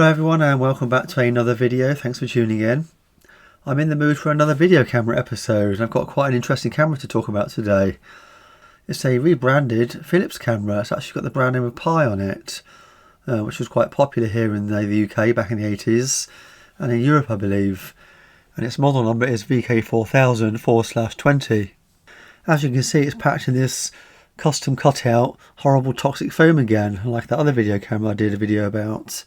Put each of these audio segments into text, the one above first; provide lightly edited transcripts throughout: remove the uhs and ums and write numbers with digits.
Hello everyone and welcome back to another video. Thanks for tuning in. I'm in the mood for another video camera episode and I've got quite an interesting camera to talk about today. It's a rebranded Philips camera. It's actually got the brand name of PYE on it, which was quite popular here in the UK back in the 80s and in Europe I believe. And its model number is VK4000/20. As you can see, it's packed in this custom cutout horrible toxic foam again, like that other video camera I did a video about.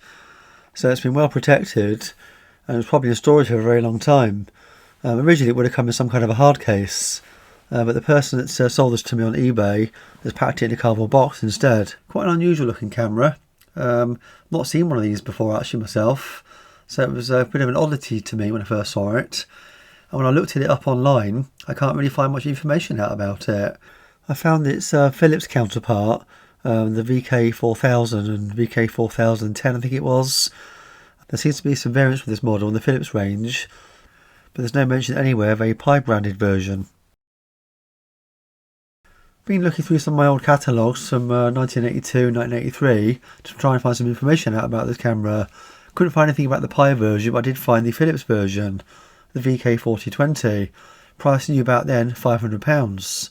So it's been well protected and it's probably in storage for a very long time. Originally it would have come in some kind of a hard case, but the person that sold this to me on eBay has packed it in a cardboard box instead. Quite an unusual looking camera. Not seen one of these before actually myself, so it was a bit of an oddity to me when I first saw it. And when I looked at it up online, I can't really find much information out about it. I found its Philips counterpart, the VK4000 and VK4010 I think it was. There seems to be some variants for this model in the Philips range, but there's no mention anywhere of a PYE branded version. Been looking through some of my old catalogues from 1982 and 1983 to try and find some information out about this camera. Couldn't find anything about the PYE version, but I did find the Philips version, the VK4020. Price new about then, £500.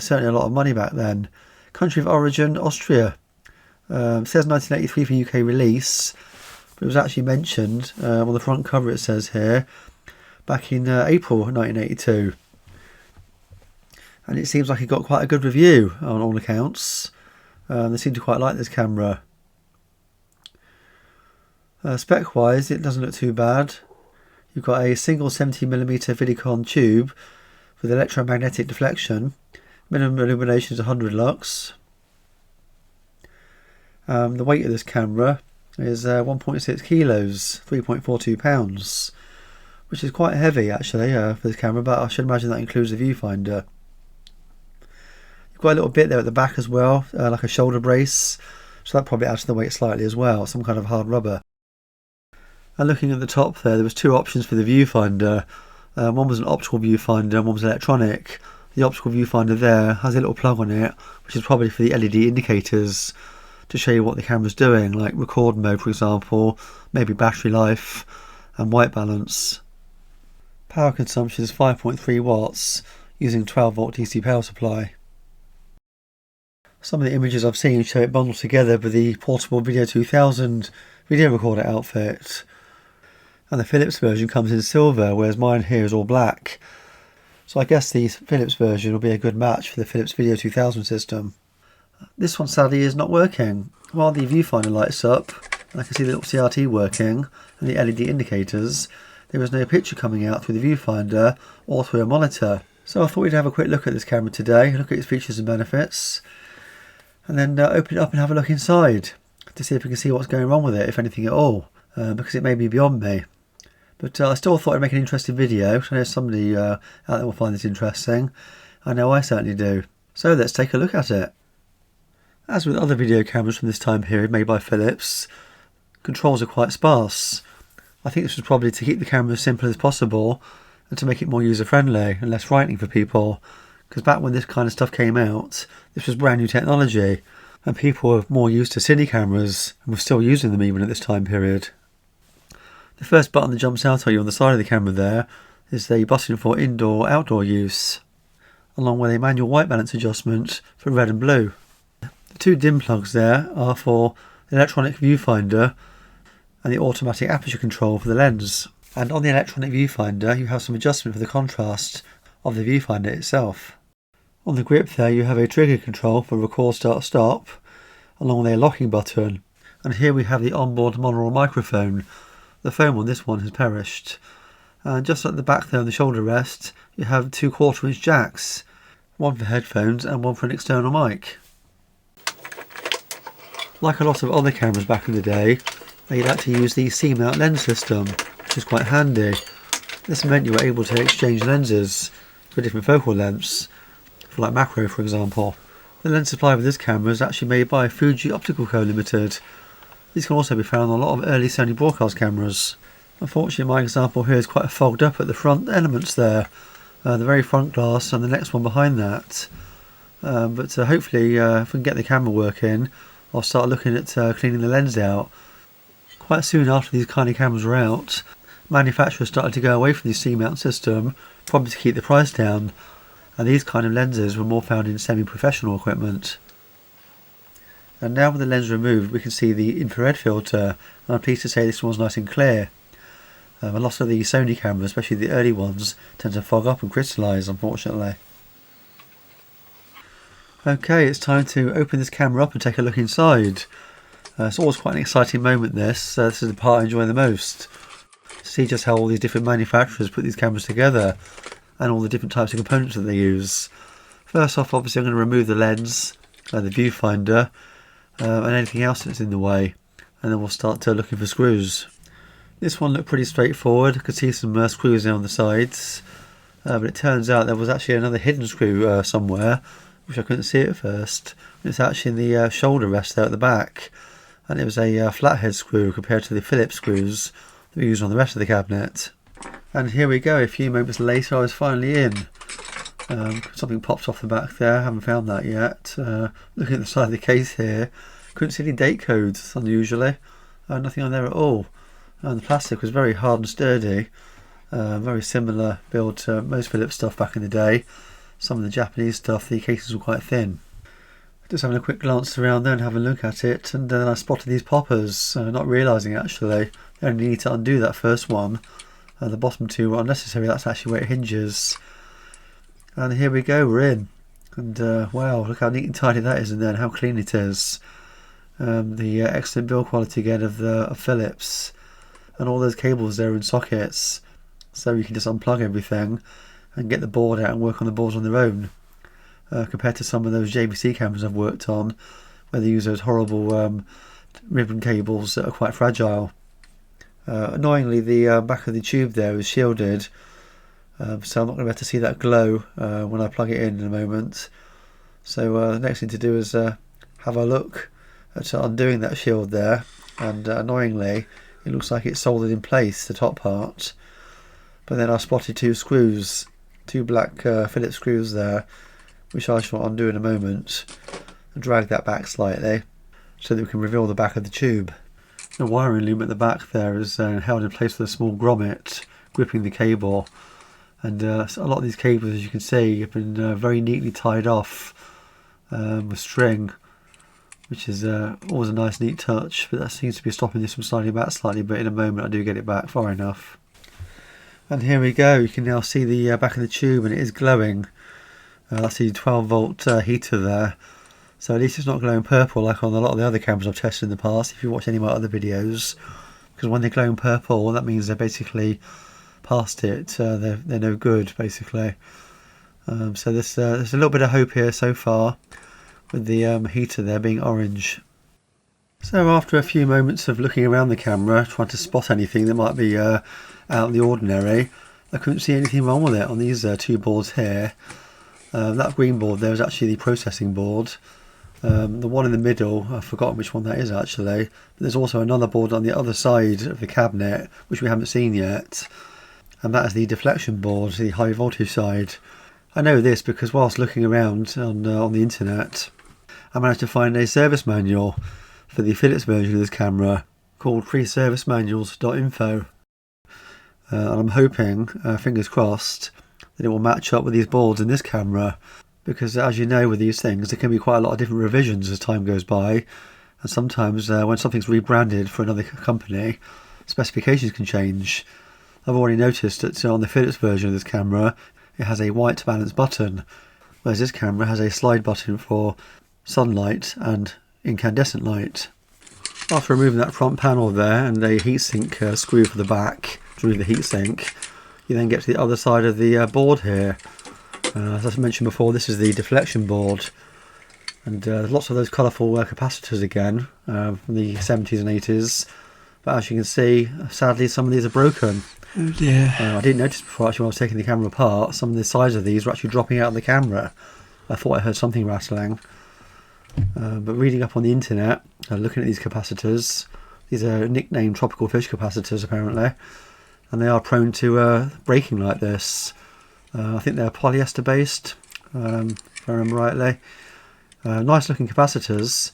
Certainly a lot of money back then. Country of origin, Austria. It says 1983 for UK release, but it was actually mentioned on the front cover, it says here, back in April 1982. And it seems like it got quite a good review on all accounts. They seem to quite like this camera. Spec wise, it doesn't look too bad. You've got a single 70mm VIDICON tube with electromagnetic deflection. Minimum illumination is 100 lux. The weight of this camera is 1.6 kilos, 3.42 pounds, which is quite heavy actually for this camera, but I should imagine that includes the viewfinder. You've got a little bit there at the back as well, like a shoulder brace, so that probably adds to the weight slightly as well, some kind of hard rubber. And looking at the top there was two options for the viewfinder. One was an optical viewfinder and one was electronic. The optical viewfinder there has a little plug on it, which is probably for the LED indicators to show you what the camera's doing, like record mode for example, maybe battery life and white balance. Power consumption is 5.3 watts using 12 volt DC power supply. Some of the images I've seen show it bundled together with the portable Video 2000 video recorder outfit. And the Philips version comes in silver, whereas mine here is all black. So I guess the Philips version will be a good match for the Philips Video 2000 system. This one sadly is not working. While the viewfinder lights up, and I can see the little CRT working, and the LED indicators, there is no picture coming out through the viewfinder or through a monitor. So I thought we'd have a quick look at this camera today, look at its features and benefits, and then open it up and have a look inside to see if we can see what's going wrong with it, if anything at all, because it may be beyond me. But I still thought I'd make an interesting video. I know somebody out there will find this interesting. I know I certainly do. So let's take a look at it. As with other video cameras from this time period made by Philips, controls are quite sparse. I think this was probably to keep the camera as simple as possible and to make it more user-friendly and less frightening for people. Because back when this kind of stuff came out, this was brand new technology and people were more used to cine cameras and were still using them even at this time period. The first button that jumps out at you on the side of the camera there is the button for indoor-outdoor use, along with a manual white balance adjustment for red and blue. The two dim plugs there are for the electronic viewfinder and the automatic aperture control for the lens. And on the electronic viewfinder you have some adjustment for the contrast of the viewfinder itself. On the grip there you have a trigger control for record start stop, along with a locking button. And here we have the onboard monaural microphone. The foam on this one has perished. And just at the back there on the shoulder rest, you have 2 1/4-inch jacks, one for headphones and one for an external mic. Like a lot of other cameras back in the day, they had to use the C-mount lens system, which is quite handy. This meant you were able to exchange lenses for different focal lengths, for like macro for example. The lens supply for this camera is actually made by Fuji Optical Co Limited. These can also be found on a lot of early Sony broadcast cameras. Unfortunately my example here is quite fogged up at the front elements there, the very front glass and the next one behind that. But hopefully if we can get the camera working, I'll start looking at cleaning the lens out. Quite soon after these kind of cameras were out, manufacturers started to go away from the C-mount system, probably to keep the price down, and these kind of lenses were more found in semi-professional equipment. And now with the lens removed, we can see the infrared filter, and I'm pleased to say this one's nice and clear. A lot of the Sony cameras, especially the early ones, tend to fog up and crystallise, unfortunately. Okay, it's time to open this camera up and take a look inside. It's always quite an exciting moment, this. This is the part I enjoy the most. See just how all these different manufacturers put these cameras together, and all the different types of components that they use. First off, obviously I'm going to remove the lens, the viewfinder, and anything else that's in the way, and then we'll start looking for screws. This one looked pretty straightforward. I could see some screws there on the sides, but it turns out there was actually another hidden screw somewhere, which I couldn't see at first. It's actually in the shoulder rest there at the back, and it was a flathead screw compared to the Phillips screws that we use on the rest of the cabinet. And here we go, a few moments later I was finally in. Something popped off the back there, I haven't found that yet. Looking at the side of the case here, couldn't see any date codes, unusually. Nothing on there at all. And the plastic was very hard and sturdy. Very similar build to most Philips stuff back in the day. Some of the Japanese stuff, the cases were quite thin. Just having a quick glance around there and having a look at it, and then I spotted these poppers, not realising actually. I only need to undo that first one. The bottom two were unnecessary, that's actually where it hinges. And here we go, we're in. And wow, look how neat and tidy that is in there and how clean it is. The excellent build quality again of Philips. And all those cables there in sockets. So you can just unplug everything and get the board out and work on the boards on their own. Compared to some of those JVC cameras I've worked on, where they use those horrible ribbon cables that are quite fragile. Annoyingly, the back of the tube there is shielded, so I'm not going to be able to see that glow when I plug it in a moment. So the next thing to do is have a look at undoing that shield there, and annoyingly it looks like it's soldered in place, the top part. But then I spotted two screws, two black Phillips screws there, which I shall undo in a moment, and drag that back slightly so that we can reveal the back of the tube. The wiring loom at the back there is held in place with a small grommet gripping the cable, and a lot of these cables, as you can see, have been very neatly tied off with string, which is always a nice neat touch, but that seems to be stopping this from sliding back slightly, but in a moment I do get it back far enough. And here we go, you can now see the back of the tube, and it is glowing. That's the 12 volt heater there, so at least it's not glowing purple like on a lot of the other cameras I've tested in the past, if you watch any of my other videos, because when they're glowing purple, that means they're basically past it, they're no good basically. So there's a little bit of hope here so far with the heater there being orange. So after a few moments of looking around the camera, trying to spot anything that might be out of the ordinary, I couldn't see anything wrong with it on these two boards here. That green board there is actually the processing board. The one in the middle, I've forgotten which one that is actually, but there's also another board on the other side of the cabinet which we haven't seen yet, and that is the deflection board, the high voltage side. I know this because whilst looking around on the internet, I managed to find a service manual for the Philips version of this camera called freeservicemanuals.info, and I'm hoping, fingers crossed, that it will match up with these boards in this camera, because as you know with these things there can be quite a lot of different revisions as time goes by, and sometimes when something's rebranded for another company, specifications can change. I've already noticed that on the Philips version of this camera it has a white balance button, whereas this camera has a slide button for sunlight and incandescent light. After removing that front panel there and a heatsink screw for the back to remove the heatsink, you then get to the other side of the board here. As I mentioned before, this is the deflection board, and there's lots of those colourful capacitors again from the 70s and 80s, but as you can see, sadly some of these are broken. Oh dear. I didn't notice before actually when I was taking the camera apart, some of the sides of these were actually dropping out of the camera. I thought I heard something rattling, but reading up on the internet, looking at these capacitors, these are nicknamed tropical fish capacitors apparently, and they are prone to breaking like this. I think they're polyester based, if I remember rightly. Nice looking capacitors,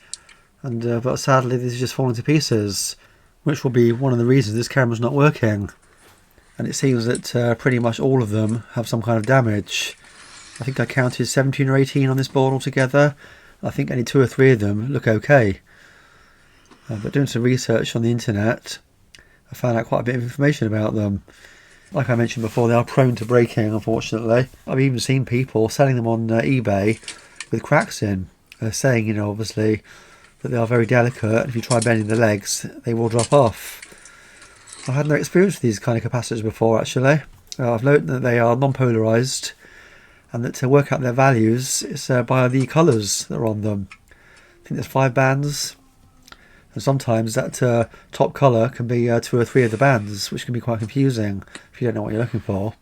and but sadly these are just falling to pieces. which will be one of the reasons this camera's not working. And it seems that pretty much all of them have some kind of damage. I think I counted 17 or 18 on this board altogether. I think only 2 or 3 of them look okay. But doing some research on the internet, I found out quite a bit of information about them. Like I mentioned before, they are prone to breaking, unfortunately. I've even seen people selling them on eBay with cracks in, saying, you know, obviously, that they are very delicate, and if you try bending the legs, they will drop off. I've had no experience with these kind of capacitors before, actually. I've learned that they are non-polarised, and that to work out their values, it's by the colours that are on them. I think there's 5 bands, and sometimes that top colour can be 2 or 3 of the bands, which can be quite confusing if you don't know what you're looking for.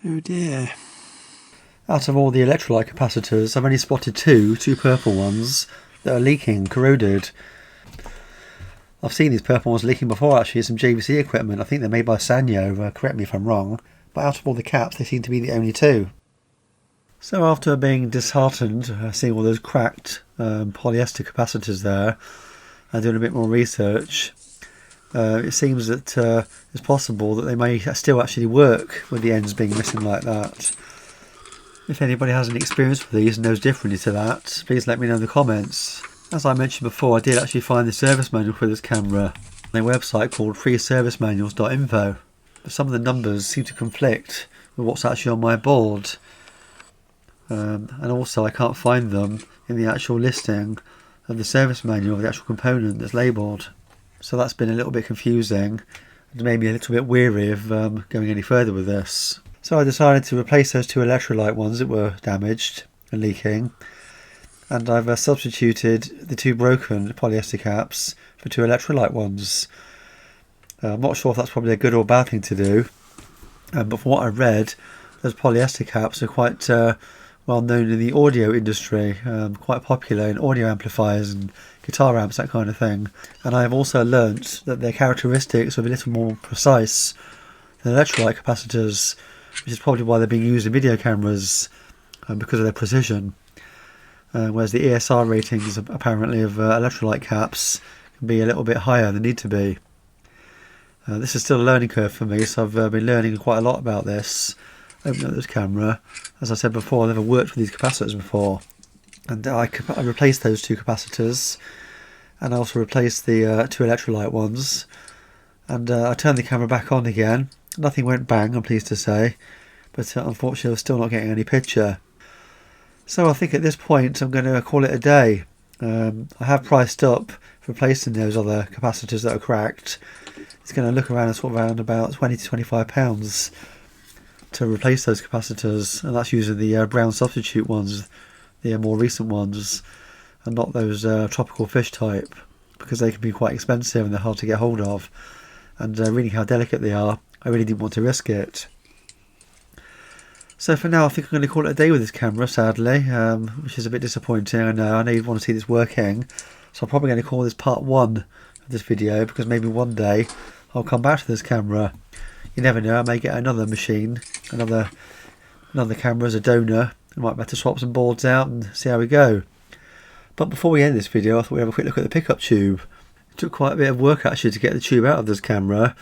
Oh dear. Out of all the electrolyte capacitors, I've only spotted 2 purple ones that are leaking, corroded. I've seen these purple ones leaking before, actually, some JVC equipment. I think they're made by Sanyo, correct me if I'm wrong. But out of all the caps, they seem to be the only 2. So after being disheartened, seeing all those cracked polyester capacitors there, and doing a bit more research, it seems that it's possible that they may still actually work with the ends being missing like that. If anybody has any experience with these and knows differently to that, please let me know in the comments. As I mentioned before, I did actually find the service manual for this camera on a website called freeservicemanuals.info. But some of the numbers seem to conflict with what's actually on my board. And also I can't find them in the actual listing of the service manual of the actual component that's labelled. So that's been a little bit confusing and made me a little bit weary of going any further with this. So I decided to replace those 2 electrolyte ones that were damaged and leaking, and I've substituted the 2 broken polyester caps for 2 electrolyte ones. I'm not sure if that's probably a good or bad thing to do, but from what I read, those polyester caps are quite well known in the audio industry, quite popular in audio amplifiers and guitar amps, that kind of thing. And I have also learnt that their characteristics are a little more precise than electrolyte capacitors, which is probably why they're being used in video cameras, because of their precision. Whereas the ESR ratings apparently of electrolyte caps can be a little bit higher than they need to be. This is still a learning curve for me, so I've been learning quite a lot about this. Opening up this camera, as I said before, I've never worked with these capacitors before, and I replaced those 2 capacitors, and I also replaced the 2 electrolyte ones, and I turned the camera back on again. Nothing went bang, I'm pleased to say, but unfortunately I was still not getting any picture. So I think at this point I'm going to call it a day. I have priced up for replacing those other capacitors that are cracked. It's going to look around about £20 to £25 to replace those capacitors, and that's using the brown substitute ones, the more recent ones, and not those tropical fish type, because they can be quite expensive and they're hard to get hold of, and reading how delicate they are, I really didn't want to risk it. So for now I think I'm going to call it a day with this camera, sadly, which is a bit disappointing. I know you want to see this working, so I'm probably going to call this part 1 of this video, because maybe one day I'll come back to this camera. You never know, I may get another machine, another camera as a donor. I might have to swap some boards out and see how we go. But before we end this video, I thought we'd have a quick look at the pickup tube. It took quite a bit of work actually to get the tube out of this camera.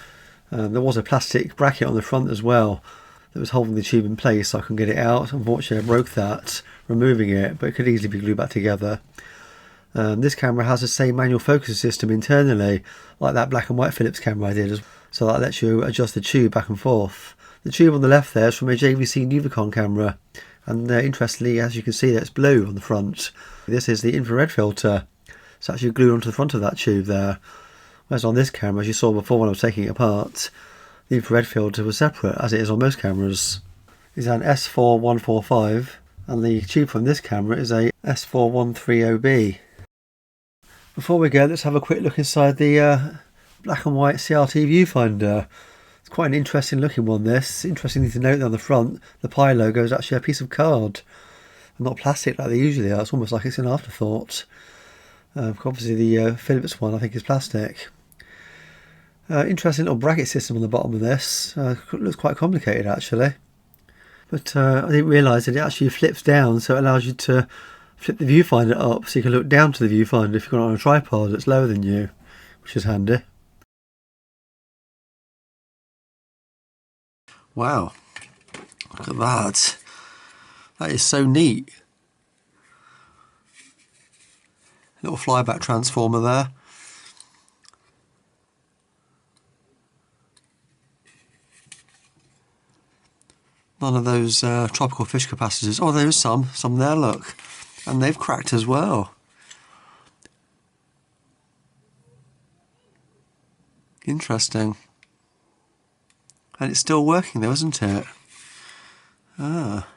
There was a plastic bracket on the front as well that was holding the tube in place, so I couldn't get it out. Unfortunately I broke that removing it, but it could easily be glued back together. This camera has the same manual focus system internally, like that black and white Philips camera I did, so that lets you adjust the tube back and forth. The tube on the left there is from a JVC VIDICON camera, and interestingly, as you can see, that's blue on the front. This is the infrared filter. It's actually glued onto the front of that tube there. Whereas on this camera, as you saw before when I was taking it apart, the infrared filter was separate, as it is on most cameras. It's an S4145, and the tube from this camera is a S4130B. Before we go, let's have a quick look inside the black and white CRT viewfinder. It's quite an interesting looking one, this. Interesting to note that on the front, the PYE logo is actually a piece of card, and not plastic like they usually are. It's almost like it's an afterthought. Obviously the Philips one I think is plastic. Interesting little bracket system on the bottom of this. Looks quite complicated actually. But I didn't realise that it actually flips down, so it allows you to flip the viewfinder up so you can look down to the viewfinder if you've got it on a tripod that's lower than you, which is handy. Wow, look at that. That is so neat. Little flyback transformer there. None of those tropical fish capacitors. Oh, there's some there, look. And they've cracked as well. Interesting. And it's still working though, isn't it? Ah.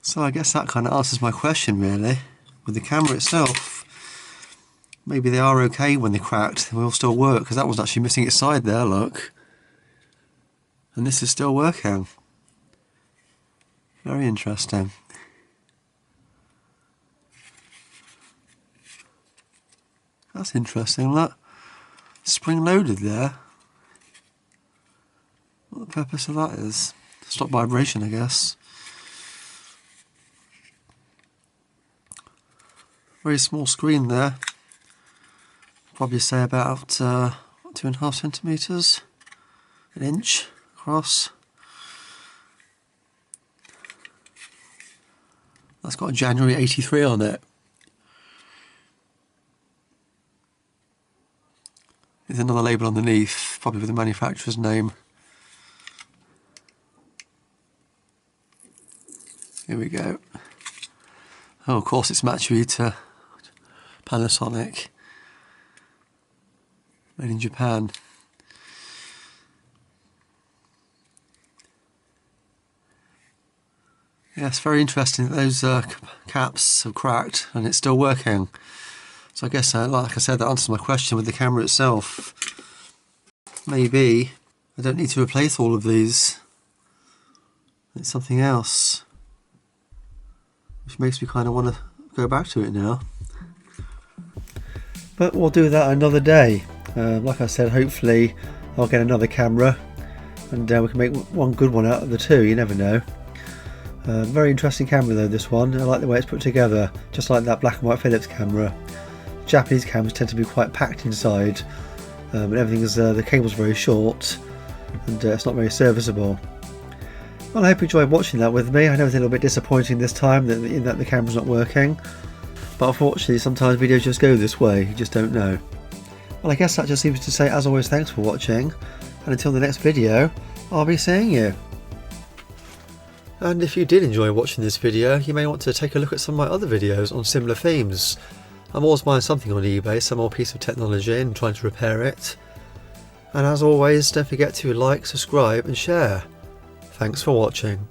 So I guess that kind of answers my question really. With the camera itself, maybe they are okay when they cracked. They will still work, because that was actually missing its side there, look. And this is still working. Very interesting. That's interesting, look. Spring loaded there. What the purpose of that is? Stop vibration, I guess. Very small screen there. Probably say about 2.5 centimetres, an inch across. That's got a January 83 on it. There's another label underneath, probably with the manufacturer's name. Here we go. Oh, of course it's Matsui to Panasonic. Made in Japan. Yeah, it's very interesting that those caps have cracked and it's still working. So I guess, like I said, that answers my question with the camera itself. Maybe I don't need to replace all of these. It's something else, which makes me kind of want to go back to it now. But we'll do that another day. Like I said, hopefully I'll get another camera and we can make one good one out of the two, you never know. Very interesting camera though, this one. I like the way it's put together, just like that black and white Philips camera. Japanese cameras tend to be quite packed inside, and everything's the cable's very short and it's not very serviceable. Well, I hope you enjoyed watching that with me. I know it's a little bit disappointing this time that the camera's not working, but unfortunately sometimes videos just go this way, you just don't know. Well, I guess that just seems to say, as always, thanks for watching, and until the next video, I'll be seeing you. And if you did enjoy watching this video, you may want to take a look at some of my other videos on similar themes. I'm always buying something on eBay, some old piece of technology, and trying to repair it. And as always, don't forget to like, subscribe and share. Thanks for watching.